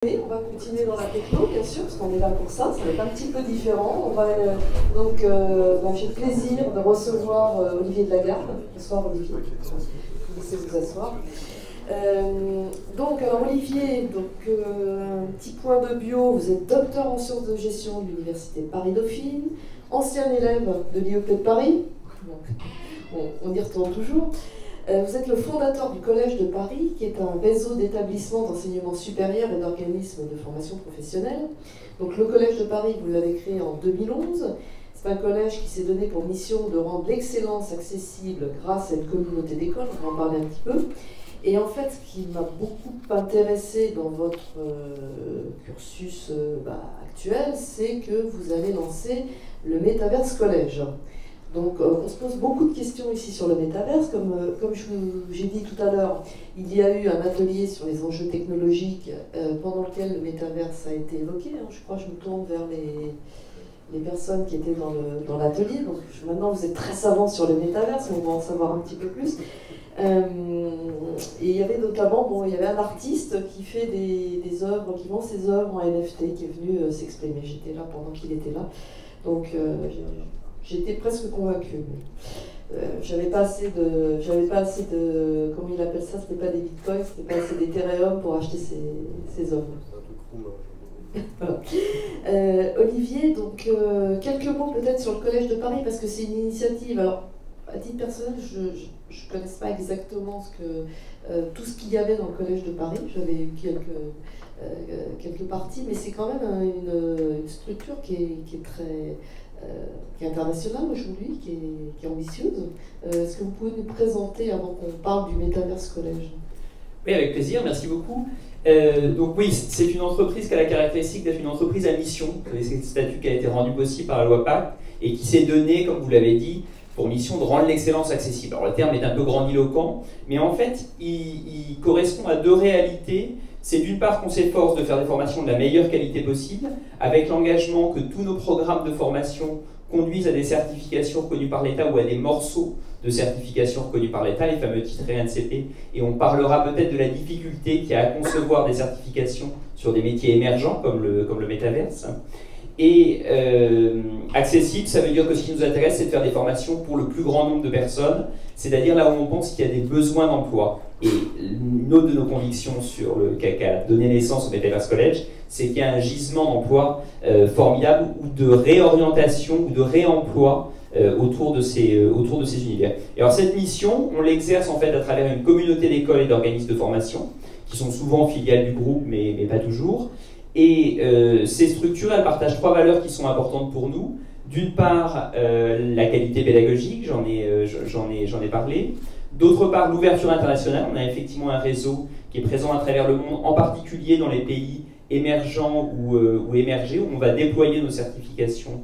On va continuer dans la techno, bien sûr, parce qu'on est là pour ça. Ça va être un petit peu différent. On va, j'ai le plaisir de recevoir Olivier de Lagarde. Bonsoir Olivier. Vous laissez vous asseoir. Alors Olivier, un petit point de bio. Vous êtes docteur en sciences de gestion de l'Université Paris-Dauphine, ancien élève de l'IEP de Paris. Donc, on y retourne toujours. Vous êtes le fondateur du Collège de Paris, qui est un réseau d'établissements d'enseignement supérieur et d'organismes de formation professionnelle. Donc le Collège de Paris, vous l'avez créé en 2011. C'est un collège qui s'est donné pour mission de rendre l'excellence accessible grâce à une communauté d'écoles. On va en parler un petit peu. Et en fait, ce qui m'a beaucoup intéressé dans votre cursus actuel, c'est que vous avez lancé le Metaverse Collège. Donc on se pose beaucoup de questions ici sur le métaverse. Comme j'ai dit tout à l'heure, il y a eu un atelier sur les enjeux technologiques pendant lequel le métaverse a été évoqué. Je crois que je me tourne vers les personnes qui étaient dans l'atelier. Donc maintenant vous êtes très savants sur le métaverse, on va en savoir un petit peu plus. Et il y avait notamment, il y avait un artiste qui fait des œuvres, qui vend ses œuvres en NFT, qui est venu s'exprimer. J'étais là pendant qu'il était là. Donc j'étais presque convaincue. J'avais pas assez de, comment il appelle ça, c'était pas des bitcoins, c'était pas assez d'Ethereum pour acheter ces œuvres. Voilà. Olivier, quelques mots peut-être sur le Collège de Paris, parce que c'est une initiative. Alors, à titre personnel, je ne connais pas exactement tout ce qu'il y avait dans le Collège de Paris. J'avais eu quelques parties, mais c'est quand même une structure qui est très qui est internationale aujourd'hui, qui est ambitieuse. Est-ce que vous pouvez nous présenter avant qu'on parle du Metaverse Collège? Oui, avec plaisir, merci beaucoup. Donc oui, c'est une entreprise qui a la caractéristique d'être une entreprise à mission. C'est le statut qui a été rendu possible par la loi Pacte et qui s'est donné, comme vous l'avez dit, pour mission de rendre l'excellence accessible. Alors le terme est un peu grandiloquent, mais en fait, il correspond à deux réalités. C'est d'une part qu'on s'efforce de faire des formations de la meilleure qualité possible, avec l'engagement que tous nos programmes de formation conduisent à des certifications reconnues par l'État ou à des morceaux de certification reconnus par l'État, les fameux titres RNCP, et on parlera peut-être de la difficulté qu'il y a à concevoir des certifications sur des métiers émergents comme le métaverse. Et accessible, ça veut dire que ce qui nous intéresse, c'est de faire des formations pour le plus grand nombre de personnes, c'est-à-dire là où on pense qu'il y a des besoins d'emploi. Et une autre de nos convictions sur qui a donné naissance au Metaverse College, c'est qu'il y a un gisement d'emploi formidable ou de réorientation ou de réemploi autour de ces univers. Et alors cette mission, on l'exerce en fait à travers une communauté d'écoles et d'organismes de formation, qui sont souvent filiales du groupe, mais pas toujours. Et ces structures, elles partagent trois valeurs qui sont importantes pour nous. D'une part, la qualité pédagogique, j'en ai parlé. D'autre part, l'ouverture internationale. On a effectivement un réseau qui est présent à travers le monde, en particulier dans les pays émergents ou émergés, où on va déployer nos certifications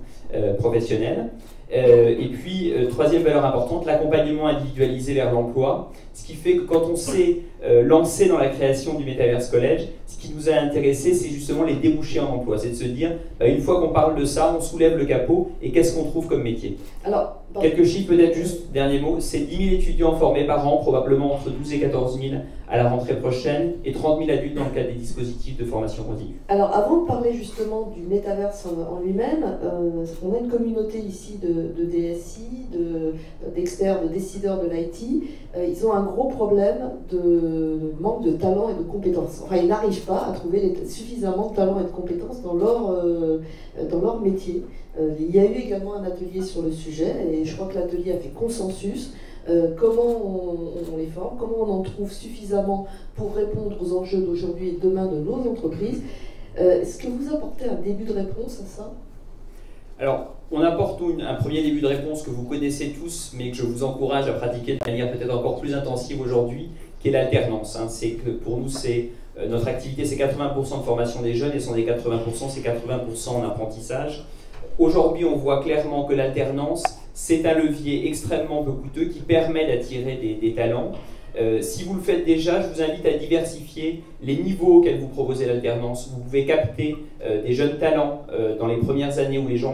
professionnelles. Et puis, troisième valeur importante, l'accompagnement individualisé vers l'emploi, ce qui fait que quand on s'est lancé dans la création du Metaverse College, ce qui nous a intéressé, c'est justement les débouchés en emploi. C'est de se dire, une fois qu'on parle de ça, on soulève le capot, et qu'est-ce qu'on trouve comme métier? Alors, quelques chiffres peut-être juste, dernier mot, c'est 10 000 étudiants formés par an, probablement entre 12 et 14 000 à la rentrée prochaine, et 30 000 adultes dans le cadre des dispositifs de formation continue. Alors, avant de parler justement du Metaverse en lui-même, on a une communauté ici de DSI, d'experts, de décideurs de l'IT. Ils ont un gros problème de manque de talent et de compétences. Enfin, ils n'arrivent pas à trouver suffisamment de talent et de compétences dans leur métier. Il y a eu également un atelier sur le sujet, et je crois que l'atelier a fait consensus. Comment on les forme, comment on en trouve suffisamment pour répondre aux enjeux d'aujourd'hui et demain de nos entreprises. Est-ce que vous apportez un début de réponse à ça? Alors, on apporte un premier début de réponse que vous connaissez tous, mais que je vous encourage à pratiquer de manière peut-être encore plus intensive aujourd'hui, qui est l'alternance. C'est que pour nous, notre activité, c'est 80% de formation des jeunes, et sur les 80%, c'est 80% en apprentissage. Aujourd'hui, on voit clairement que l'alternance, c'est un levier extrêmement peu coûteux qui permet d'attirer des talents. Si vous le faites déjà, je vous invite à diversifier les niveaux auxquels vous proposez l'alternance. Vous pouvez capter des jeunes talents dans les premières années où les jeunes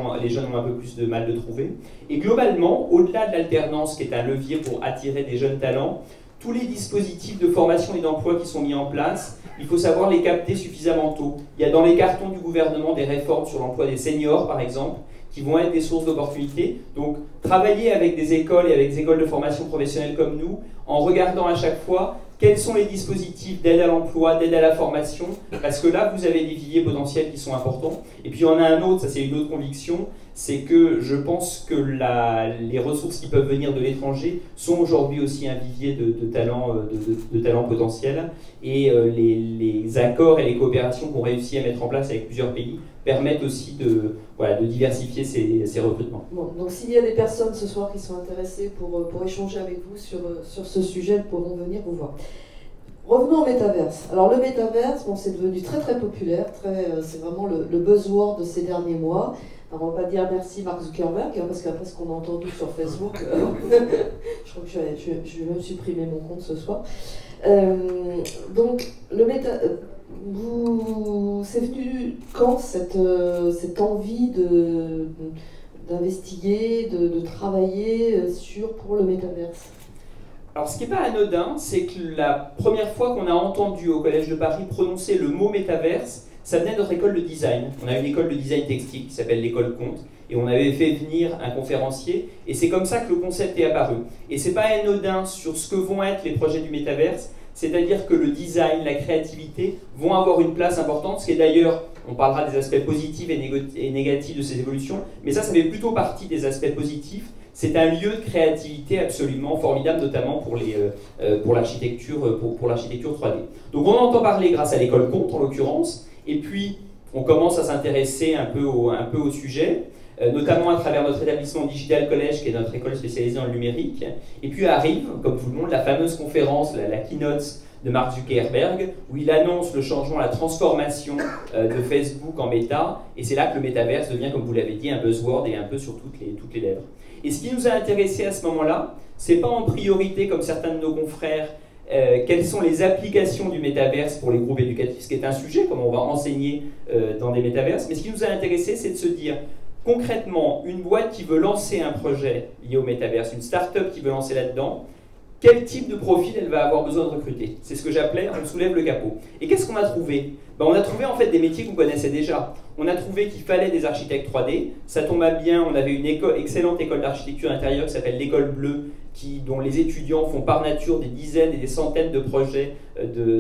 ont un peu plus de mal de trouver. Et globalement, au-delà de l'alternance, qui est un levier pour attirer des jeunes talents, tous les dispositifs de formation et d'emploi qui sont mis en place, il faut savoir les capter suffisamment tôt. Il y a dans les cartons du gouvernement des réformes sur l'emploi des seniors, par exemple, qui vont être des sources d'opportunités. Donc, travailler avec des écoles et avec des écoles de formation professionnelle comme nous, en regardant à chaque fois quels sont les dispositifs d'aide à l'emploi, d'aide à la formation, parce que là, vous avez des viviers potentiels qui sont importants. Et puis, il y en a un autre, ça c'est une autre conviction, c'est que je pense que les ressources qui peuvent venir de l'étranger sont aujourd'hui aussi un vivier de talents potentiels. Et les accords et les coopérations qu'on réussit à mettre en place avec plusieurs pays permettent aussi de diversifier ces recrutements. Bon, donc s'il y a des personnes ce soir qui sont intéressées pour échanger avec vous sur ce sujet, elles pourront venir vous voir. Revenons au métaverse. Alors le métaverse, bon, c'est devenu très très populaire, c'est vraiment le buzzword de ces derniers mois. Alors on ne va pas dire merci Mark Zuckerberg, hein, parce qu'après ce qu'on a entendu sur Facebook, je crois que je vais même supprimer mon compte ce soir. Donc le c'est venu quand cette envie d'investiguer, de travailler pour le métaverse? Alors ce qui n'est pas anodin, c'est que la première fois qu'on a entendu au Collège de Paris prononcer le mot métaverse, ça venait de notre école de design. On a une école de design textile qui s'appelle l'école Comte, et on avait fait venir un conférencier, et c'est comme ça que le concept est apparu. Et c'est pas anodin sur ce que vont être les projets du métaverse, c'est-à-dire que le design, la créativité vont avoir une place importante, ce qui est d'ailleurs, on parlera des aspects positifs et négatifs de ces évolutions, mais ça fait plutôt partie des aspects positifs. C'est un lieu de créativité absolument formidable, notamment pour l'architecture 3D. Donc on en entend parler grâce à l'école Comte en l'occurrence, et puis on commence à s'intéresser un peu au sujet, notamment à travers notre établissement Digital College, qui est notre école spécialisée dans le numérique. Et puis arrive, comme tout le monde, la fameuse conférence, la keynote de Mark Zuckerberg, où il annonce le changement, la transformation de Facebook en méta, et c'est là que le métaverse devient, comme vous l'avez dit, un buzzword et un peu sur toutes les lèvres. Et ce qui nous a intéressés à ce moment-là, c'est pas en priorité, comme certains de nos confrères, quelles sont les applications du métaverse pour les groupes éducatifs, ce qui est un sujet, comme on va enseigner dans des métaverses, mais ce qui nous a intéressés, c'est de se dire, concrètement, une boîte qui veut lancer un projet lié au métaverse, une start-up qui veut lancer là-dedans, quel type de profil elle va avoir besoin de recruter? C'est ce que j'appelais, on soulève le capot. Et qu'est-ce qu'on a trouvé? On a trouvé en fait des métiers qu'on connaissait déjà. On a trouvé qu'il fallait des architectes 3D, ça tombe bien, on avait une excellente école d'architecture intérieure qui s'appelle l'école Bleue, dont les étudiants font par nature des dizaines et des centaines de projets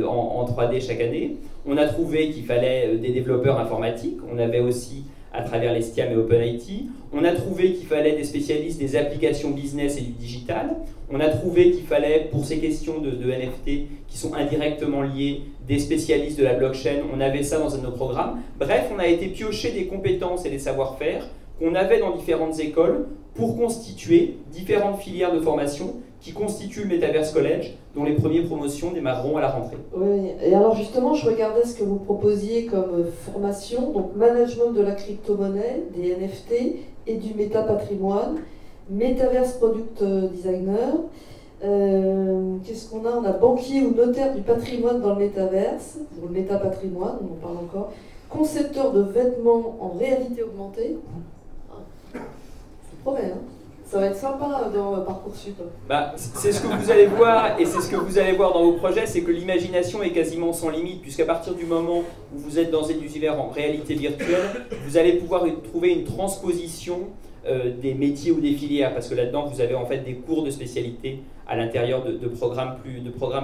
en 3D chaque année. On a trouvé qu'il fallait des développeurs informatiques, on avait aussi à travers les STIAM et OpenIT. On a trouvé qu'il fallait des spécialistes des applications business et du digital. On a trouvé qu'il fallait, pour ces questions de NFT qui sont indirectement liées, des spécialistes de la blockchain. On avait ça dans un de nos programmes. Bref, on a été piocher des compétences et des savoir-faire qu'on avait dans différentes écoles pour constituer différentes filières de formation qui constituent le Metaverse College, dont les premières promotions démarreront à la rentrée. Oui, et alors justement, je regardais ce que vous proposiez comme formation, donc management de la crypto-monnaie, des NFT et du métapatrimoine, Metaverse Product Designer. Qu'est-ce qu'on a? On a banquier ou notaire du patrimoine dans le Metaverse, ou le métapatrimoine, on en parle encore, concepteur de vêtements en réalité augmentée. Ça promet, hein? Ça va être sympa dans Parcoursup. C'est ce que vous allez voir, et c'est ce que vous allez voir dans vos projets, c'est que l'imagination est quasiment sans limite, puisqu'à partir du moment où vous êtes dans un univers en réalité virtuelle, vous allez pouvoir trouver une transposition des métiers ou des filières, parce que là-dedans, vous avez en fait des cours de spécialité à l'intérieur de programmes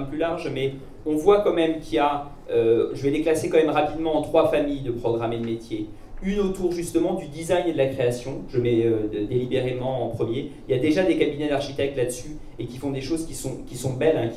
plus larges, mais on voit quand même qu'il y a, je vais les classer quand même rapidement en 3 familles de programmes et de métiers. Une autour justement du design et de la création, je mets délibérément en premier. Il y a déjà des cabinets d'architectes là-dessus et qui font des choses qui sont belles, hein,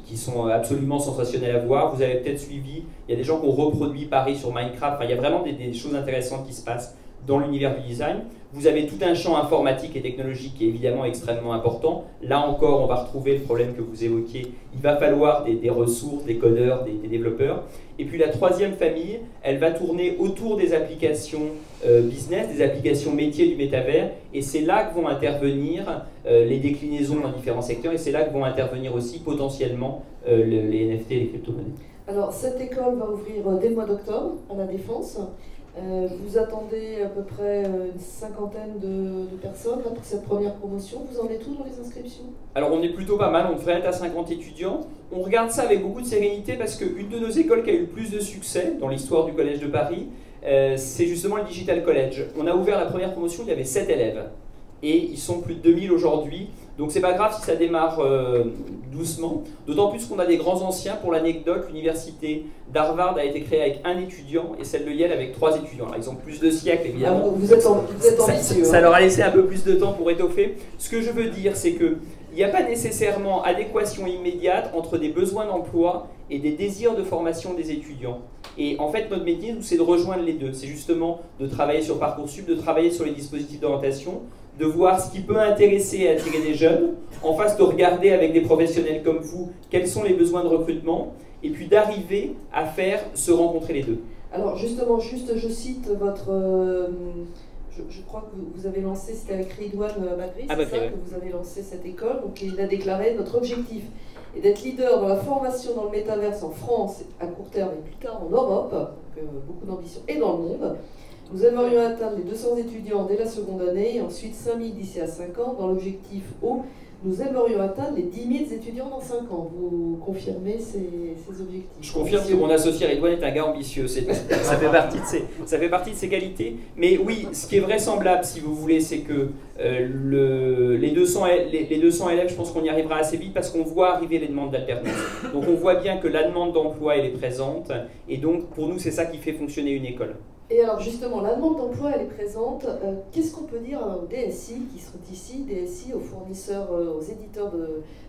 qui sont absolument sensationnelles à voir. Vous avez peut-être suivi, il y a des gens qui ont reproduit Paris sur Minecraft. Enfin, il y a vraiment des choses intéressantes qui se passent dans l'univers du design. Vous avez tout un champ informatique et technologique qui est évidemment extrêmement important. Là encore, on va retrouver le problème que vous évoquiez. Il va falloir des ressources, des codeurs, des développeurs. Et puis la 3e famille, elle va tourner autour des applications business, des applications métiers du métavers. Et c'est là que vont intervenir les déclinaisons dans différents secteurs. Et c'est là que vont intervenir aussi potentiellement les NFT et les crypto-monnaies. Alors cette école va ouvrir dès le mois d'octobre à la Défense. Vous attendez à peu près une cinquantaine de personnes là, pour cette première promotion. Vous en êtes où dans les inscriptions? Alors on est plutôt pas mal, on devrait être à 50 étudiants. On regarde ça avec beaucoup de sérénité parce qu'une de nos écoles qui a eu le plus de succès dans l'histoire du Collège de Paris, c'est justement le Digital College. On a ouvert la première promotion, il y avait 7 élèves. Et ils sont plus de 2000 aujourd'hui. Donc c'est pas grave si ça démarre doucement. D'autant plus qu'on a des grands anciens. Pour l'anecdote, l'université d'Harvard a été créée avec 1 étudiant et celle de Yale avec 3 étudiants. Alors, ils ont plus de siècles évidemment. Ah, vous êtes ambitieux. Ça leur a laissé un peu plus de temps pour étoffer. Ce que je veux dire, c'est qu'il n'y a pas nécessairement adéquation immédiate entre des besoins d'emploi et des désirs de formation des étudiants. Et en fait, notre métier, c'est de rejoindre les deux. C'est justement de travailler sur Parcoursup, de travailler sur les dispositifs d'orientation, de voir ce qui peut intéresser et attirer des jeunes, en face de regarder avec des professionnels comme vous quels sont les besoins de recrutement, et puis d'arriver à faire se rencontrer les deux. Alors justement, je cite votre... je crois que vous avez lancé, c'était avec Ridouane Bakri, c'est ça, que vous avez lancé cette école, donc il a déclaré notre objectif est d'être leader dans la formation dans le métaverse en France à court terme et plus tard en Europe, donc beaucoup d'ambition, et dans le monde. Nous aimerions atteindre les 200 étudiants dès la seconde année et ensuite 5000 d'ici à 5 ans. Dans l'objectif haut, nous aimerions atteindre les 10 000 étudiants dans 5 ans. Vous confirmez ces objectifs? Je confirme que mon associé Ridouane est un gars ambitieux. Ça fait partie de ses qualités. Mais oui, ce qui est vraisemblable, si vous voulez, c'est que les 200 élèves, je pense qu'on y arrivera assez vite parce qu'on voit arriver les demandes d'alternance. Donc on voit bien que la demande d'emploi, elle est présente. Et donc pour nous, c'est ça qui fait fonctionner une école. Et alors justement, la demande d'emploi, elle est présente. Qu'est-ce qu'on peut dire aux DSI qui sont ici, DSI, aux fournisseurs, aux éditeurs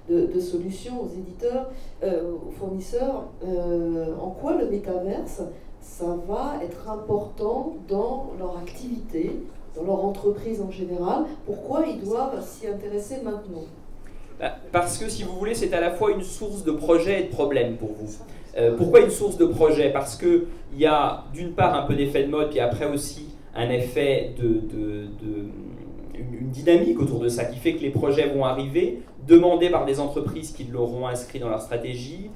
de solutions, aux éditeurs, aux fournisseurs, en quoi le métaverse, ça va être important dans leur activité, dans leur entreprise en général? Pourquoi ils doivent s'y intéresser maintenant? Parce que si vous voulez, c'est à la fois une source de projets et de problèmes pour vous. Pourquoi une source de projet? Parce qu'il y a d'une part un peu d'effet de mode, puis après aussi un effet une dynamique autour de ça qui fait que les projets vont arriver, demandés par des entreprises qui l'auront inscrit dans leur stratégie,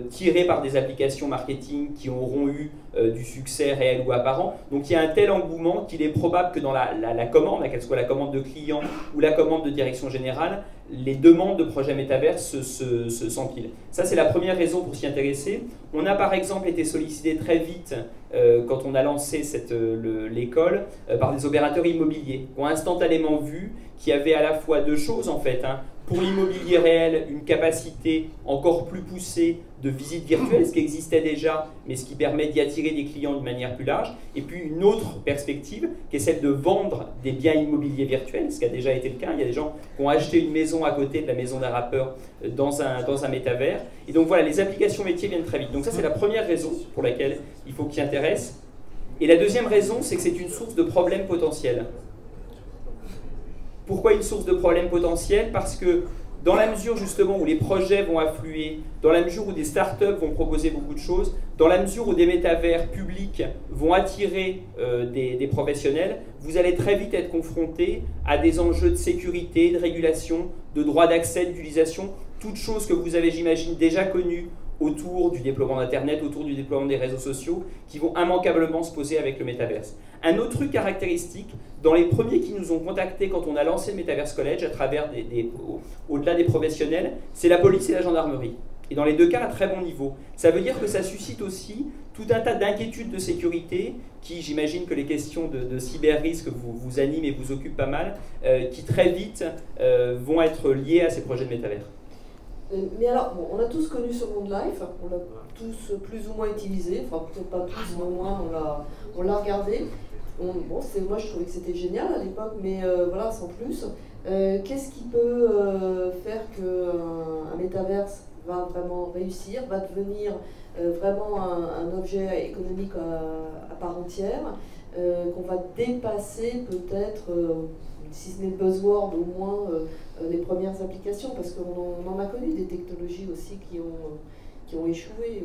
tirés par des applications marketing qui auront eu du succès réel ou apparent. Donc il y a un tel engouement qu'il est probable que dans la commande, qu'elle soit la commande de client ou la commande de direction générale, les demandes de projets métaverse s'empilent. Ça, c'est la première raison pour s'y intéresser. On a par exemple été sollicité très vite, quand on a lancé l'école, par des opérateurs immobiliers qui ont instantanément vu qu'il y avait à la fois deux choses en fait. Pour l'immobilier réel, une capacité encore plus poussée de visite virtuelle, ce qui existait déjà, mais ce qui permet d'y attirer des clients de manière plus large. Et puis une autre perspective, qui est celle de vendre des biens immobiliers virtuels, ce qui a déjà été le cas. Il y a des gens qui ont acheté une maison à côté de la maison d'un rappeur dans un métavers. Et donc voilà, les applications métiers viennent très vite. Donc ça, c'est la première raison pour laquelle il faut qu'ils s'y intéressent. Et la deuxième raison, c'est que c'est une source de problèmes potentiels. Pourquoi une source de problèmes potentiels? Parce que dans la mesure justement où les projets vont affluer, dans la mesure où des startups vont proposer beaucoup de choses, dans la mesure où des métavers publics vont attirer des professionnels, vous allez très vite être confronté à des enjeux de sécurité, de régulation, de droit d'accès, d'utilisation, toutes choses que vous avez, j'imagine, déjà connues autour du déploiement d'Internet, autour du déploiement des réseaux sociaux, qui vont immanquablement se poser avec le métaverse. Un autre truc caractéristique, dans les premiers qui nous ont contactés quand on a lancé le Metaverse College, à travers au-delà des professionnels, c'est la police et la gendarmerie. Et dans les deux cas, à très bon niveau. Ça veut dire que ça suscite aussi tout un tas d'inquiétudes de sécurité, qui, j'imagine que les questions de cyber-risque vous animent et vous occupent pas mal, qui très vite vont être liées à ces projets de métavers. Mais alors, bon, on a tous connu Second Life, on l'a tous plus ou moins utilisé, enfin peut-être pas tous, mais au moins on l'a regardé. Moi je trouvais que c'était génial à l'époque, mais voilà, sans plus. Qu'est-ce qui peut faire qu'un métaverse va vraiment réussir, va devenir vraiment un objet économique à part entière, qu'on va dépasser peut-être, si ce n'est le buzzword, au moins les premières applications, parce qu'on en a connu des technologies aussi qui ont échoué.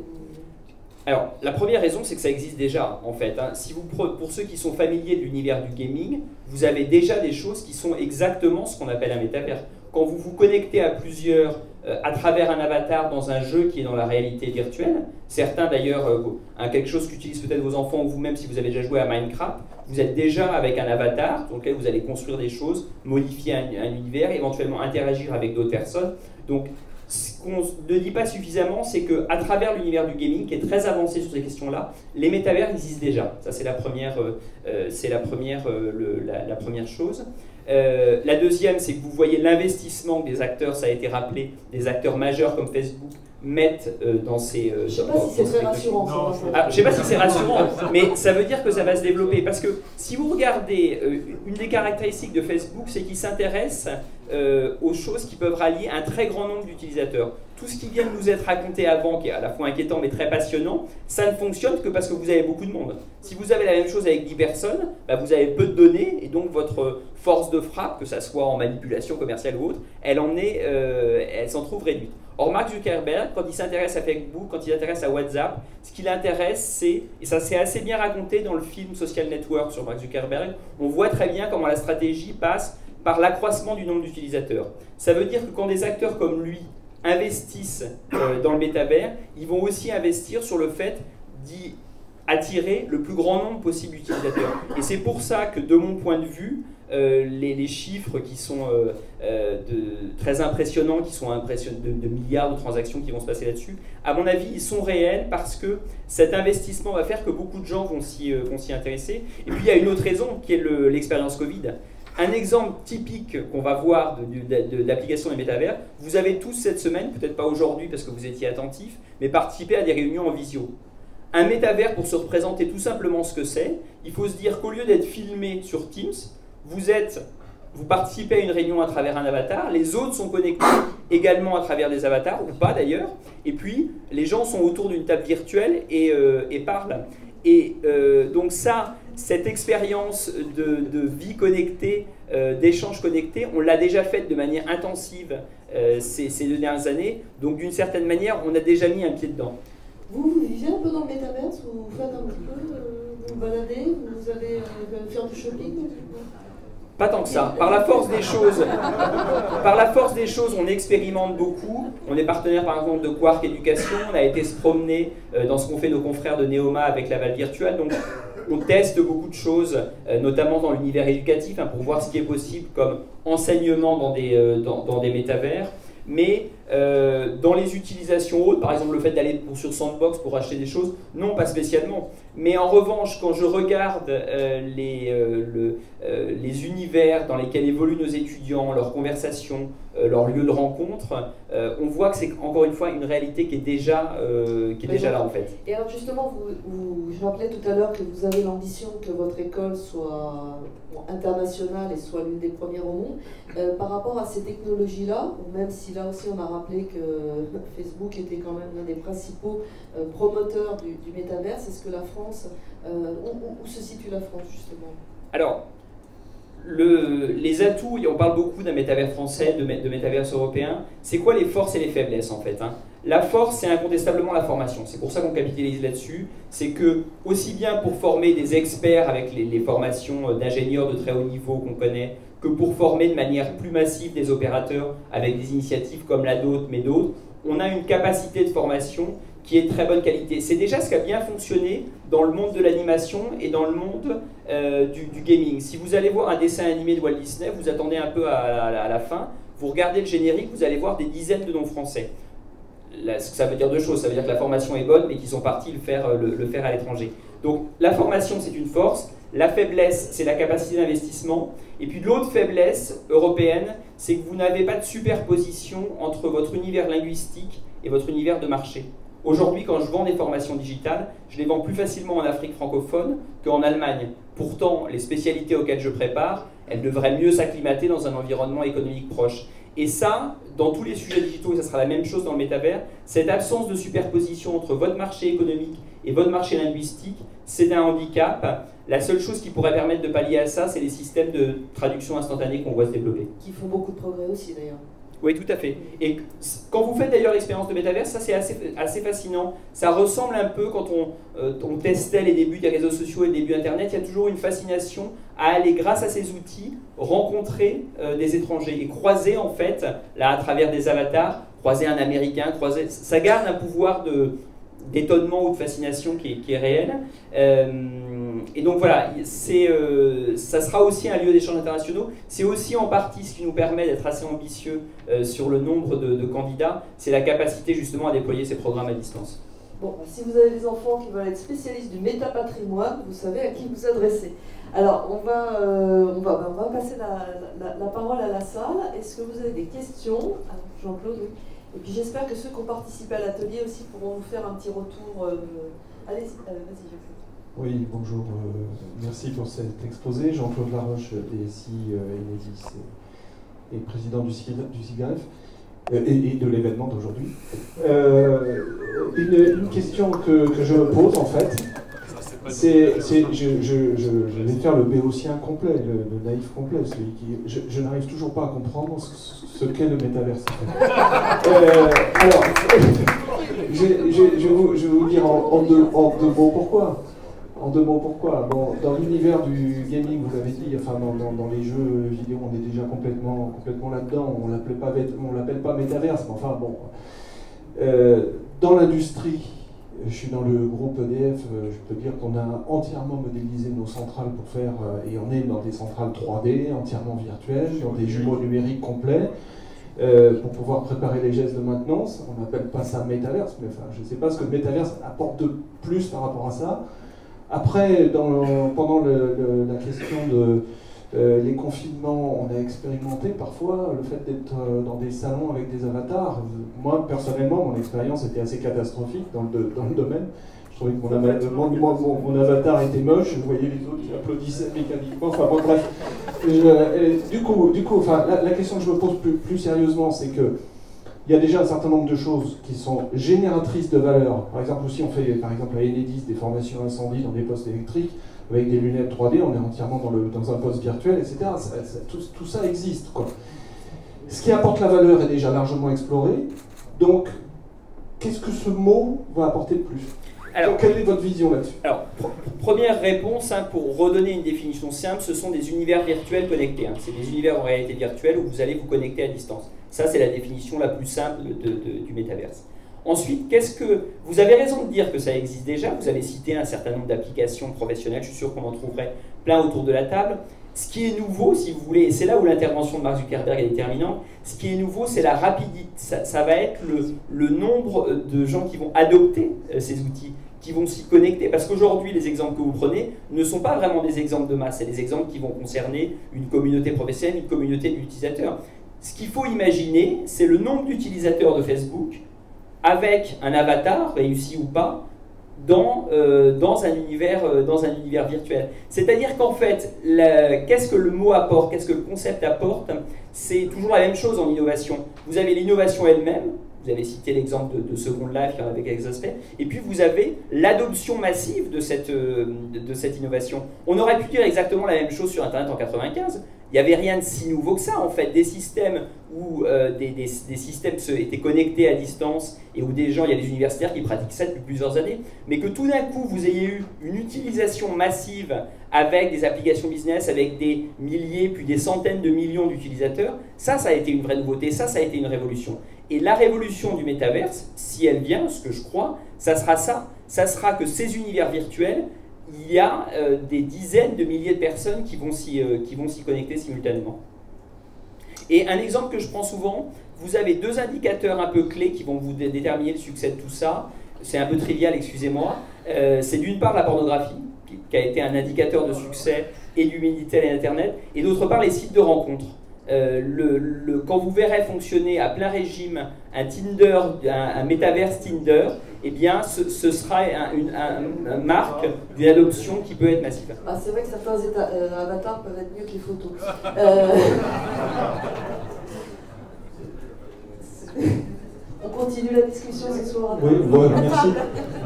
Alors, la première raison, c'est que ça existe déjà, en fait. Si pour ceux qui sont familiers de l'univers du gaming, vous avez déjà des choses qui sont exactement ce qu'on appelle un métavers. Quand vous vous connectez à plusieurs à travers un avatar dans un jeu qui est dans la réalité virtuelle. Certains d'ailleurs, quelque chose qu'utilisent peut-être vos enfants ou vous-même si vous avez déjà joué à Minecraft, vous êtes déjà avec un avatar dans lequel vous allez construire des choses, modifier un univers, éventuellement interagir avec d'autres personnes. Donc ce qu'on ne dit pas suffisamment, c'est qu'à travers l'univers du gaming, qui est très avancé sur ces questions-là, les métavers existent déjà. Ça, c'est la première chose. La deuxième, c'est que vous voyez l'investissement que des acteurs, ça a été rappelé, des acteurs majeurs comme Facebook, mettent dans ces... je ne sais pas si c'est très rassurant. Je ne sais pas si c'est rassurant, mais ça veut dire que ça va se développer. Parce que si vous regardez, une des caractéristiques de Facebook, c'est qu'il s'intéresse aux choses qui peuvent rallier un très grand nombre d'utilisateurs. Tout ce qui vient de nous être raconté avant, qui est à la fois inquiétant mais très passionnant, ça ne fonctionne que parce que vous avez beaucoup de monde. Si vous avez la même chose avec 10 personnes, bah vous avez peu de données et donc votre force de frappe, que ça soit en manipulation commerciale ou autre, elle s'en trouve réduite. Or, Mark Zuckerberg, quand il s'intéresse à Facebook, quand il s'intéresse à WhatsApp, ce qui l'intéresse, c'est, et ça c'est assez bien raconté dans le film Social Network sur Mark Zuckerberg, on voit très bien comment la stratégie passe par l'accroissement du nombre d'utilisateurs. Ça veut dire que quand des acteurs comme lui investissent dans le métavers, ils vont aussi investir sur le fait d'y attirer le plus grand nombre possible d'utilisateurs. Et c'est pour ça que, de mon point de vue, les chiffres qui sont très impressionnants, qui sont de milliards de transactions qui vont se passer là-dessus, à mon avis, ils sont réels parce que cet investissement va faire que beaucoup de gens vont s'y intéresser. Et puis, il y a une autre raison qui est l'expérience Covid. Un exemple typique qu'on va voir d'application des métavers, vous avez tous cette semaine, peut-être pas aujourd'hui parce que vous étiez attentifs, mais participé à des réunions en visio. Un métavers, pour se représenter tout simplement ce que c'est, il faut se dire qu'au lieu d'être filmé sur Teams, vous participez à une réunion à travers un avatar, les autres sont connectés également à travers des avatars, ou pas d'ailleurs, et puis les gens sont autour d'une table virtuelle et parlent. Et donc cette expérience de vie connectée, d'échange connecté, on l'a déjà faite de manière intensive ces 2 dernières années, donc d'une certaine manière, on a déjà mis un pied dedans. Vous vivez un peu dans le métaverse, vous faites un petit peu, vous baladez, vous allez faire du shopping? Pas tant que ça. Par la force des choses, on expérimente beaucoup. On est partenaire par exemple de Quark Éducation. On a été se promener dans ce qu'ont fait nos confrères de Neoma avec la Val virtuelle. Donc on teste beaucoup de choses, notamment dans l'univers éducatif, pour voir ce qui est possible comme enseignement dans des métavers. Mais dans les utilisations autres, par exemple le fait d'aller sur Sandbox pour acheter des choses, non, pas spécialement. Mais en revanche, quand je regarde les univers dans lesquels évoluent nos étudiants, leurs conversations, leurs lieux de rencontre, on voit que c'est encore une fois une réalité qui est déjà là en fait. Et alors justement, je rappelais tout à l'heure que vous avez l'ambition que votre école soit internationale et soit l'une des premières au monde. Par rapport à ces technologies-là, même si là aussi on a rappelé que Facebook était quand même l'un des principaux promoteurs du métaverse, est-ce que la France, où se situe la France justement? Alors, les atouts, et on parle beaucoup d'un métavers français, de métavers européen, c'est quoi les forces et les faiblesses en fait, La force, c'est incontestablement la formation, c'est pour ça qu'on capitalise là-dessus, c'est que aussi bien pour former des experts avec les formations d'ingénieurs de très haut niveau qu'on connaît, que pour former de manière plus massive des opérateurs avec des initiatives comme la nôtre, mais d'autres, on a une capacité de formation qui est de très bonne qualité. C'est déjà ce qui a bien fonctionné dans le monde de l'animation et dans le monde du gaming. Si vous allez voir un dessin animé de Walt Disney, vous attendez un peu à la fin, vous regardez le générique, vous allez voir des dizaines de noms français. Là, ça veut dire 2 choses, ça veut dire que la formation est bonne, mais qu'ils sont partis le faire à l'étranger. Donc la formation, c'est une force, la faiblesse, c'est la capacité d'investissement, et puis l'autre faiblesse européenne, c'est que vous n'avez pas de superposition entre votre univers linguistique et votre univers de marché. Aujourd'hui, quand je vends des formations digitales, je les vends plus facilement en Afrique francophone qu'en Allemagne. Pourtant, les spécialités auxquelles je prépare, elles devraient mieux s'acclimater dans un environnement économique proche. Et ça, dans tous les sujets digitaux, et ça sera la même chose dans le métavers, cette absence de superposition entre votre marché économique et votre marché linguistique, c'est un handicap. La seule chose qui pourrait permettre de pallier à ça, c'est les systèmes de traduction instantanée qu'on voit se développer. Qui font beaucoup de progrès aussi d'ailleurs. Oui, tout à fait. Et quand vous faites d'ailleurs l'expérience de métavers, ça c'est assez fascinant. Ça ressemble un peu quand on testait les débuts des réseaux sociaux et les débuts Internet, il y a toujours une fascination à aller, grâce à ces outils, rencontrer des étrangers et croiser en fait, là à travers des avatars, croiser un Américain, ça garde un pouvoir d'étonnement ou de fascination qui est réel. Et donc voilà, ça sera aussi un lieu d'échange internationaux. C'est aussi en partie ce qui nous permet d'être assez ambitieux sur le nombre de candidats, c'est la capacité justement à déployer ces programmes à distance. Bon, si vous avez des enfants qui veulent être spécialistes du métapatrimoine, vous savez à qui vous adresser. Alors, on va passer la parole à la salle. Est-ce que vous avez des questions? Jean-Claude, oui. Et puis j'espère que ceux qui ont participé à l'atelier aussi pourront vous faire un petit retour. Allez, vas-y, Jean-Claude. Oui, bonjour. Merci pour cet exposé. Jean-Claude Laroche, DSI Enedis et président du SIGGRAPH et de l'événement d'aujourd'hui. Une question que je me pose en fait, je vais faire le béotien complet, le naïf complet, celui qui, je n'arrive toujours pas à comprendre ce qu'est le métaverse. Alors, je vais vous dire en deux mots pourquoi. En deux mots pourquoi. Bon, dans l'univers du gaming, vous l'avez dit, enfin dans les jeux vidéo, on est déjà complètement là-dedans. On l'appelle pas métaverse, mais enfin bon. Dans l'industrie, je suis dans le groupe EDF, je peux dire qu'on a entièrement modélisé nos centrales pour faire, et on est dans des centrales 3D, entièrement virtuelles, dans des jumeaux numériques complets, pour pouvoir préparer les gestes de maintenance. On n'appelle pas ça métaverse, mais enfin, je ne sais pas ce que le métaverse apporte de plus par rapport à ça. Après, pendant la question de les confinements, on a expérimenté parfois le fait d'être dans des salons avec des avatars. Moi, personnellement, mon expérience était assez catastrophique dans le domaine. Je trouvais que mon avatar était moche, je voyais les autres qui applaudissaient mécaniquement. Enfin bon, bref. Du coup, enfin, la question que je me pose plus sérieusement, c'est que il y a déjà un certain nombre de choses qui sont génératrices de valeur. Par exemple, aussi, on fait, par exemple, à Enedis, des formations incendie dans des postes électriques, avec des lunettes 3D, on est entièrement dans un poste virtuel, etc. Tout ça existe, quoi. Ce qui apporte la valeur est déjà largement exploré. Donc, qu'est-ce que ce mot va apporter de plus? Alors, quelle est votre vision là-dessus? Alors, première réponse, pour redonner une définition simple, ce sont des univers virtuels connectés. C'est des univers en réalité virtuelle où vous allez vous connecter à distance. Ça, c'est la définition la plus simple du métaverse. Ensuite, vous avez raison de dire que ça existe déjà. Vous avez cité un certain nombre d'applications professionnelles. Je suis sûr qu'on en trouverait plein autour de la table. Ce qui est nouveau, si vous voulez, et c'est là où l'intervention de Mark Zuckerberg est déterminante, ce qui est nouveau, c'est la rapidité. Ça va être le nombre de gens qui vont adopter ces outils, qui vont s'y connecter. Parce qu'aujourd'hui, les exemples que vous prenez ne sont pas vraiment des exemples de masse. C'est des exemples qui vont concerner une communauté professionnelle, une communauté d'utilisateurs. Ce qu'il faut imaginer, c'est le nombre d'utilisateurs de Facebook avec un avatar, réussi ou pas, dans un univers virtuel. C'est-à-dire qu'en fait, qu'est-ce que le mot apporte, qu'est-ce que le concept apporte, c'est toujours la même chose en innovation. Vous avez l'innovation elle-même, vous avez cité l'exemple de Second Life avec Exaspect, et puis vous avez l'adoption massive de cette innovation. On aurait pu dire exactement la même chose sur Internet en 1995. Il n'y avait rien de si nouveau que ça, en fait. Des systèmes où des systèmes étaient connectés à distance et où il y a des universitaires qui pratiquent ça depuis plusieurs années, mais que tout d'un coup, vous ayez eu une utilisation massive avec des applications business, avec des milliers, puis des centaines de millions d'utilisateurs, ça a été une vraie nouveauté, ça a été une révolution. Et la révolution du métaverse, si elle vient, ce que je crois, ça sera ça. Ça sera que ces univers virtuels, il y a des dizaines de milliers de personnes qui vont s'y connecter simultanément. Et un exemple que je prends souvent, vous avez deux indicateurs un peu clés qui vont vous déterminer le succès de tout ça. C'est un peu trivial, excusez-moi. C'est d'une part la pornographie, qui a été un indicateur de succès et du Minitel et Internet, et d'autre part les sites de rencontres. Quand vous verrez fonctionner à plein régime un Tinder, un métaverse Tinder, eh bien ce sera un marque d'une adoption qui peut être massive. Ah, c'est vrai que certains avatars peuvent être mieux que les photos. On continue la discussion ce soir. Oui, merci.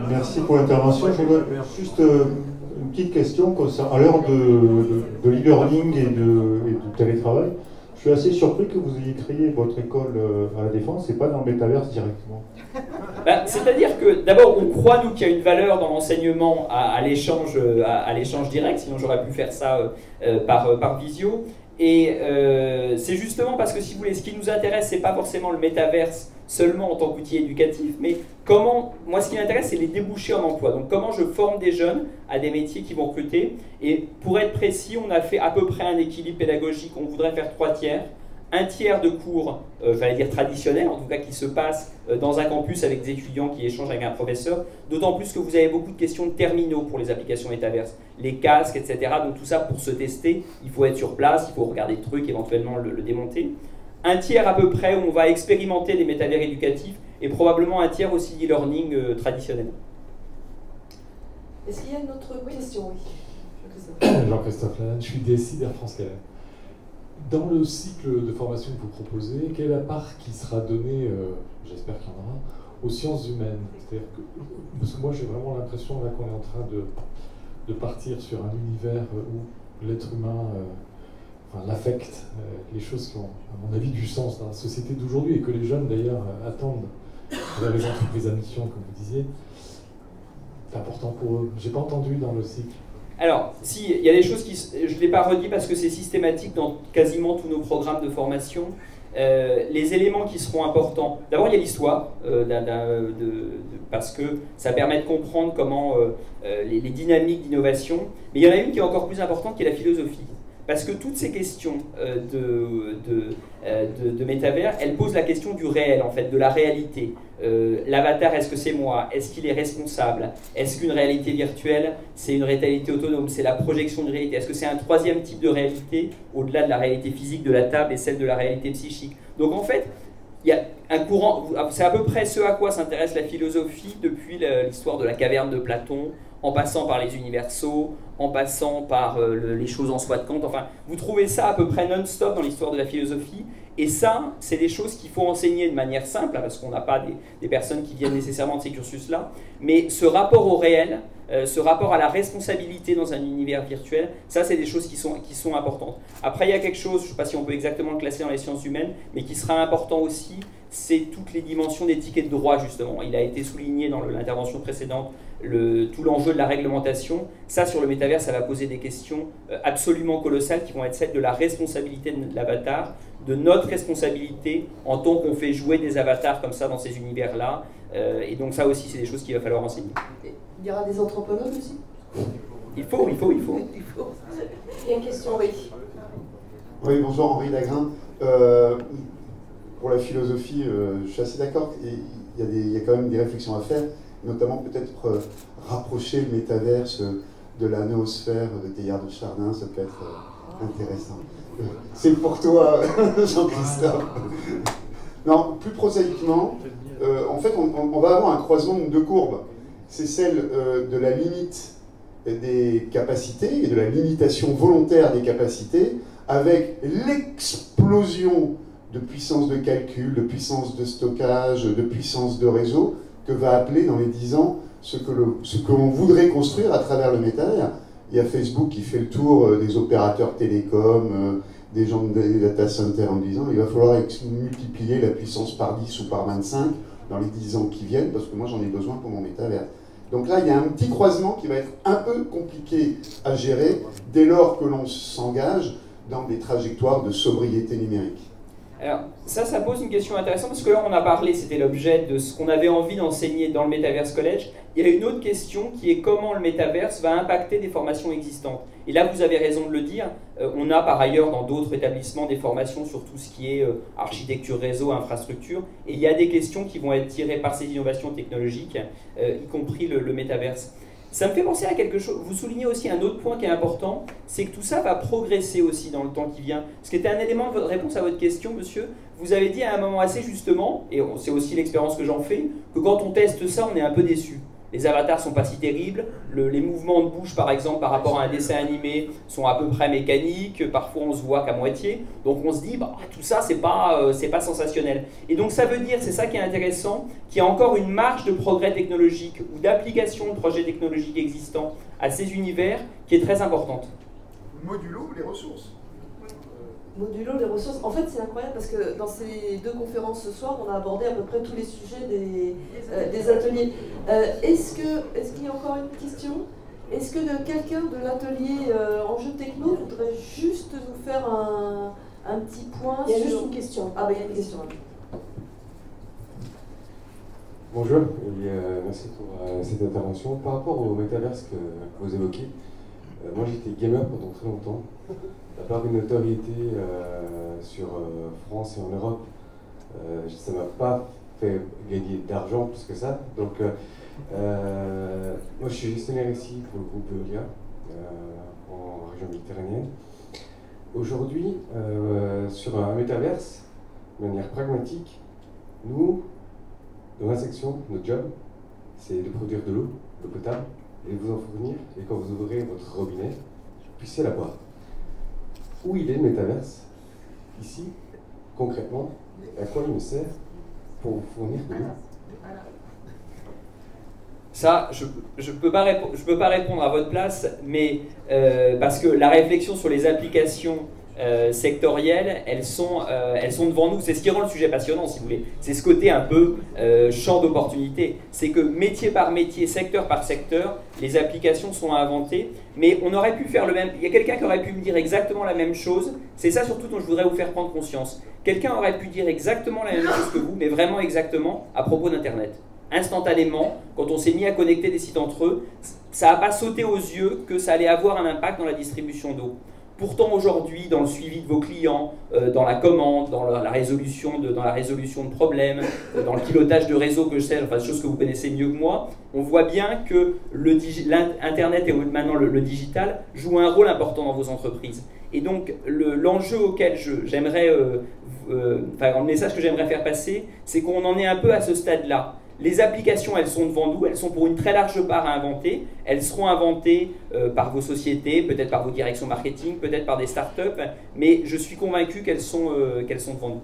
Merci pour l'intervention. Je voudrais juste une petite question à l'heure de l'e-learning et du télétravail. Je suis assez surpris que vous ayez créé votre école à la Défense et pas dans le métaverse directement. C'est-à-dire que d'abord on croit nous qu'il y a une valeur dans l'enseignement à l'échange direct, sinon j'aurais pu faire ça par visio. Et c'est justement parce que si vous voulez, ce qui nous intéresse, c'est pas forcément le métaverse seulement en tant qu'outil éducatif, mais comment, moi ce qui m'intéresse, c'est les débouchés en emploi. Donc comment je forme des jeunes à des métiers qui vont recruter. Et pour être précis, on a fait à peu près un équilibre pédagogique. On voudrait faire 3 tiers. Un tiers de cours, j'allais dire traditionnels, en tout cas qui se passe dans un campus avec des étudiants qui échangent avec un professeur, d'autant plus que vous avez beaucoup de questions de terminaux pour les applications métaverses, les casques, etc. Donc tout ça, pour se tester, il faut être sur place, il faut regarder le truc, éventuellement le démonter. Un tiers à peu près où on va expérimenter les métavers éducatifs et probablement un tiers aussi d'e-learning traditionnel. Est-ce qu'il y a une autre question? Oui. Jean-Christophe Lalanne, je suis DSI d'Air France-KLM. Dans le cycle de formation que vous proposez, quelle est la part qui sera donnée, j'espère qu'il y en aura, aux sciences humaines? C'est-à-dire que, parce que moi j'ai vraiment l'impression là qu'on est en train de partir sur un univers où l'être humain, enfin l'affect, les choses qui ont, à mon avis, du sens dans la société d'aujourd'hui et que les jeunes d'ailleurs attendent vers les entreprises à mission, comme vous disiez. C'est important pour eux. J'ai pas entendu dans le cycle. Alors, si, il y a des choses qui, je ne l'ai pas redit parce que c'est systématique dans quasiment tous nos programmes de formation, les éléments qui seront importants. D'abord, il y a l'histoire, parce que ça permet de comprendre comment les dynamiques d'innovation, mais il y en a une qui est encore plus importante, qui est la philosophie. Parce que toutes ces questions de métavers, elles posent la question du réel, en fait, de la réalité. L'avatar, est-ce que c'est moi? Est-ce qu'il est responsable? Est-ce qu'une réalité virtuelle, c'est une réalité autonome? C'est la projection de réalité? Est-ce que c'est un troisième type de réalité, au-delà de la réalité physique de la table et celle de la réalité psychique? Donc en fait, il y a un courant, c'est à peu près ce à quoi s'intéresse la philosophie depuis l'histoire de la caverne de Platon, en passant par les universaux, en passant par les choses en soi de Kant. Enfin, vous trouvez ça à peu près non-stop dans l'histoire de la philosophie. Et ça, c'est des choses qu'il faut enseigner de manière simple, parce qu'on n'a pas des personnes qui viennent nécessairement de ces cursus-là. Mais ce rapport au réel, ce rapport à la responsabilité dans un univers virtuel, ça, c'est des choses qui sont importantes. Après, il y a quelque chose, je ne sais pas si on peut exactement le classer dans les sciences humaines, mais qui sera important aussi, c'est toutes les dimensions d'éthique et de droit, justement. Il a été souligné dans l'intervention précédente, tout l'enjeu de la réglementation. Ça, sur le métavers, ça va poser des questions absolument colossales qui vont être celles de la responsabilité de l'avatar, de notre responsabilité en tant qu'on fait jouer des avatars comme ça dans ces univers-là. Et donc ça aussi, c'est des choses qu'il va falloir enseigner. Il y aura des anthropologues aussi? Il faut. Il y a une question, oui. Oui, bonjour, Henri Lagrin. Pour la philosophie, je suis assez d'accord. Il y a quand même des réflexions à faire, notamment peut-être rapprocher le métaverse de la noosphère de Teilhard de Chardin, ça peut être intéressant. C'est pour toi, Jean-Christophe. Non, plus prosaïquement, en fait, on va avoir un croisement de deux courbes. C'est celle de la limite des capacités et de la limitation volontaire des capacités, avec l'explosion de puissance de calcul, de puissance de stockage, de puissance de réseau, que va appeler dans les 10 ans ce que l'on voudrait construire à travers le métavers. Il y a Facebook qui fait le tour des opérateurs télécoms, des gens des data centers en disant il va falloir multiplier la puissance par 10 ou par 25 dans les 10 ans qui viennent, parce que moi j'en ai besoin pour mon métavers. Donc là, il y a un petit croisement qui va être un peu compliqué à gérer dès lors que l'on s'engage dans des trajectoires de sobriété numérique. Alors, ça pose une question intéressante, parce que là, on a parlé, c'était l'objet de ce qu'on avait envie d'enseigner dans le Metaverse College. Il y a une autre question qui est comment le Metaverse va impacter des formations existantes. Et là, vous avez raison de le dire, on a par ailleurs dans d'autres établissements des formations sur tout ce qui est architecture, réseau, infrastructure, et il y a des questions qui vont être tirées par ces innovations technologiques, y compris le Metaverse. Ça me fait penser à quelque chose, vous soulignez aussi un autre point qui est important, c'est que tout ça va progresser aussi dans le temps qui vient. Ce qui était un élément de votre réponse à votre question, monsieur, vous avez dit à un moment assez justement, et c'est aussi l'expérience que j'en fais, que quand on teste ça, on est un peu déçu. Les avatars sont pas si terribles, les mouvements de bouche par exemple par rapport à un dessin animé sont à peu près mécaniques, parfois on se voit qu'à moitié, donc on se dit bah, tout ça c'est pas sensationnel. Et donc ça veut dire, c'est ça qui est intéressant, qu'il y a encore une marge de progrès technologique ou d'application de projets technologiques existants à ces univers qui est très importante. Modulo les ressources. Modulo les ressources. En fait, c'est incroyable parce que dans ces deux conférences ce soir, on a abordé à peu près tous les sujets des ateliers. Est-ce qu'il y a encore une question? Est-ce que quelqu'un de l'atelier enjeux techno voudrait juste nous faire un petit point? Il y a juste une question. Ah, bah, il y a une question. Bonjour et merci pour cette intervention. Par rapport au métaverse que vous évoquez, moi j'étais gamer pendant très longtemps. À part une notoriété sur France et en Europe, ça ne m'a pas fait gagner d'argent plus que ça. Donc moi je suis gestionnaire ici pour le groupe Veolia en région méditerranéenne. Aujourd'hui, sur un métaverse, de manière pragmatique, nous, dans la section, notre job, c'est de produire de l'eau potable, et de vous en fournir, et quand vous ouvrez votre robinet, vous puissiez la boire. Où il est le métaverse? Ici, concrètement, à quoi il me sert pour vous fournir de l'eau? Ça, je peux pas répondre à votre place, mais parce que la réflexion sur les applications sectorielles, elles sont devant nous. C'est ce qui rend le sujet passionnant, si vous voulez. C'est ce côté un peu champ d'opportunité. C'est que métier par métier, secteur par secteur, les applications sont inventées, mais on aurait pu faire le même. Il y a quelqu'un qui aurait pu me dire exactement la même chose. C'est ça surtout dont je voudrais vous faire prendre conscience. Quelqu'un aurait pu dire exactement la même chose que vous, mais vraiment exactement à propos d'Internet. Instantanément, quand on s'est mis à connecter des sites entre eux, ça n'a pas sauté aux yeux que ça allait avoir un impact dans la distribution d'eau. Pourtant aujourd'hui, dans le suivi de vos clients, dans la commande, dans la résolution de problèmes, dans le pilotage de réseau que je sais, enfin des choses que vous connaissez mieux que moi, on voit bien que l'Internet et maintenant le digital jouent un rôle important dans vos entreprises. Et donc l'enjeu auquel j'aimerais, le message que j'aimerais faire passer, c'est qu'on en est un peu à ce stade-là. Les applications, elles sont devant nous, elles sont pour une très large part à inventer. Elles seront inventées par vos sociétés, peut-être par vos directions marketing, peut-être par des startups, mais je suis convaincu qu'elles sont devant nous.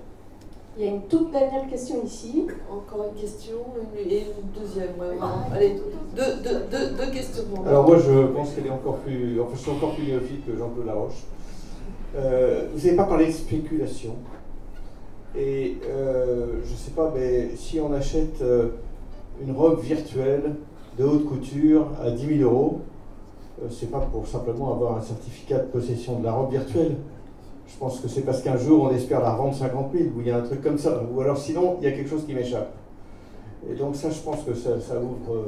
Il y a une toute dernière question ici. Encore une question et une deuxième. Ouais. Allez, deux questions. Alors moi je pense qu'elle est encore plus... Enfin je suis encore plus néophyte que Jean-Claude Laroche. Vous n'avez pas parlé de spéculation. Et je ne sais pas, mais si on achète une robe virtuelle de haute couture à 10 000 €, c'est pas pour simplement avoir un certificat de possession de la robe virtuelle. Je pense que c'est parce qu'un jour on espère la revendre 50 000, ou il y a un truc comme ça. Ou alors sinon, il y a quelque chose qui m'échappe. Et donc ça, je pense que ça ouvre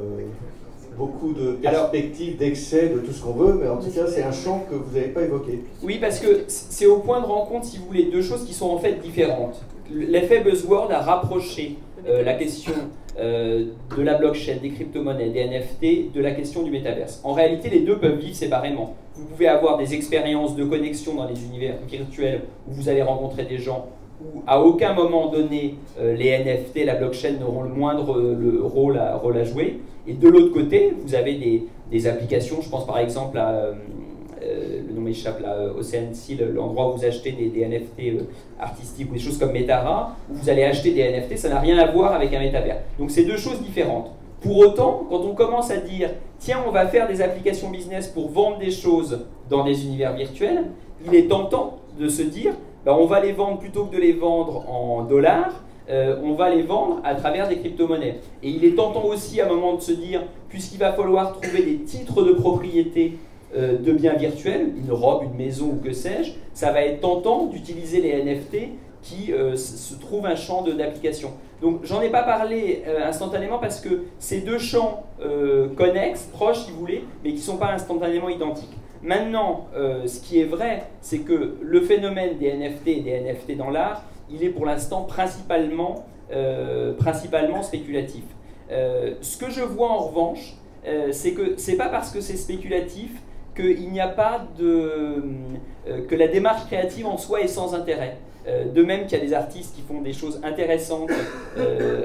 beaucoup de perspectives, d'excès, de tout ce qu'on veut, mais en tout cas, c'est un champ que vous n'avez pas évoqué. Oui, parce que c'est au point de rencontre, si vous voulez, deux choses qui sont en fait différentes. L'effet buzzword a rapproché la question de la blockchain, des crypto-monnaies, des NFT, de la question du métaverse. En réalité, les deux peuvent vivre séparément. Vous pouvez avoir des expériences de connexion dans les univers virtuels où vous allez rencontrer des gens où à aucun moment donné les NFT, la blockchain n'auront le moindre rôle à jouer. Et de l'autre côté, vous avez des applications, je pense par exemple à, le nom m'échappe là, OceanSea, l'endroit où vous achetez des NFT artistiques ou des choses comme Metara, où vous allez acheter des NFT, ça n'a rien à voir avec un métavers. Donc c'est deux choses différentes. Pour autant, quand on commence à dire, tiens, on va faire des applications business pour vendre des choses dans des univers virtuels, il est tentant de se dire, ben, on va les vendre plutôt que de les vendre en dollars, on va les vendre à travers des crypto-monnaies. Et il est tentant aussi à un moment de se dire, puisqu'il va falloir trouver des titres de propriété de biens virtuels, une robe, une maison ou que sais-je, ça va être tentant d'utiliser les NFT qui se trouvent un champ d'application. Donc j'en ai pas parlé instantanément parce que ces deux champs connexes, proches si vous voulez, mais qui ne sont pas instantanément identiques. Maintenant, ce qui est vrai, c'est que le phénomène des NFT et des NFT dans l'art, il est pour l'instant principalement spéculatif. Ce que je vois en revanche, c'est que c'est pas parce que c'est spéculatif qu'il n'y a pas que la démarche créative en soi est sans intérêt. De même qu'il y a des artistes qui font des choses intéressantes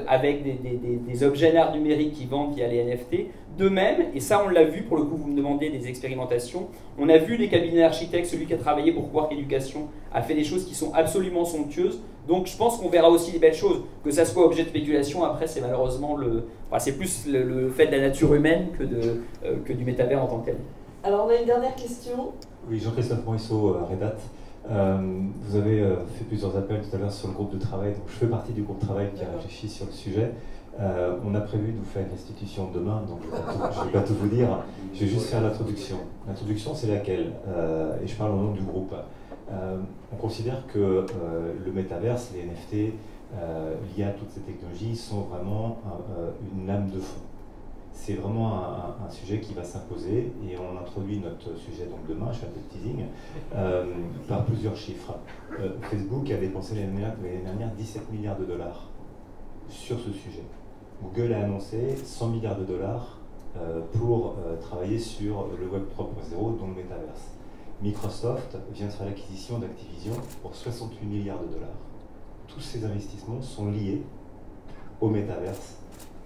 avec des objets d'art numérique qui vendent via les NFT. De même, et ça on l'a vu, pour le coup vous me demandez des expérimentations, on a vu les cabinets d'architectes, celui qui a travaillé pour Quark Éducation a fait des choses qui sont absolument somptueuses. Donc je pense qu'on verra aussi des belles choses, que ça soit objet de spéculation. Après c'est malheureusement c'est plus le fait de la nature humaine que du métavers en tant que tel. Alors on a une dernière question. Oui, Jean-Christophe Morisseau, Red Hat. Vous avez fait plusieurs appels tout à l'heure sur le groupe de travail, donc je fais partie du groupe de travail qui a réfléchi sur le sujet. On a prévu de vous faire une restitution demain, donc je ne vais pas tout vous dire, je vais juste faire l'introduction. L'introduction, c'est laquelle et je parle au nom du groupe. On considère que le métaverse, les NFT, l'IA, toutes ces technologies sont vraiment une lame de fond. C'est vraiment un sujet qui va s'imposer et on introduit notre sujet donc demain, je fais un peu de teasing, par plusieurs chiffres. Facebook a dépensé l'année dernière 17 milliards de dollars sur ce sujet. Google a annoncé 100 milliards de dollars pour travailler sur le Web 3.0, dont le métaverse. Microsoft vient de faire l'acquisition d'Activision pour 68 milliards de dollars. Tous ces investissements sont liés au métaverse,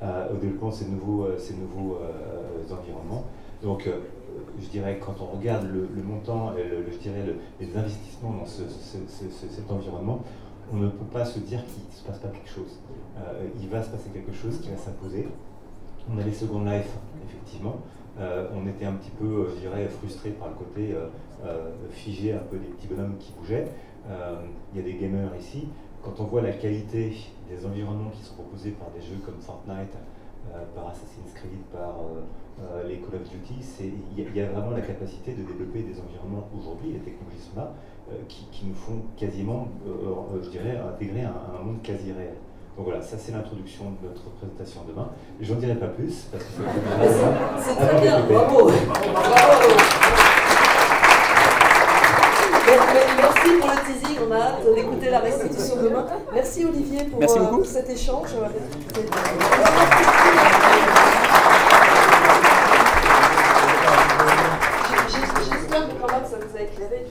au développement de ces nouveaux environnements. Donc, je dirais, quand on regarde le montant, les investissements dans cet environnement, on ne peut pas se dire qu'il ne se passe pas quelque chose. Il va se passer quelque chose qui va s'imposer. On a les Second Life, effectivement. On était un petit peu, je dirais, frustré par le côté figé, un peu des petits bonhommes qui bougeaient. Il y a des gamers ici. Quand on voit la qualité des environnements qui sont proposés par des jeux comme Fortnite, par Assassin's Creed, par les Call of Duty, il y a vraiment la capacité de développer des environnements aujourd'hui, les technologies sont là, qui nous font quasiment, je dirais, intégrer un monde quasi réel. Donc voilà, ça c'est l'introduction de notre présentation demain. J'en dirai pas plus, parce que c'est très bien, bravo. Merci pour le teasing, on a hâte d'écouter la restitution demain. Merci Olivier pour cet échange.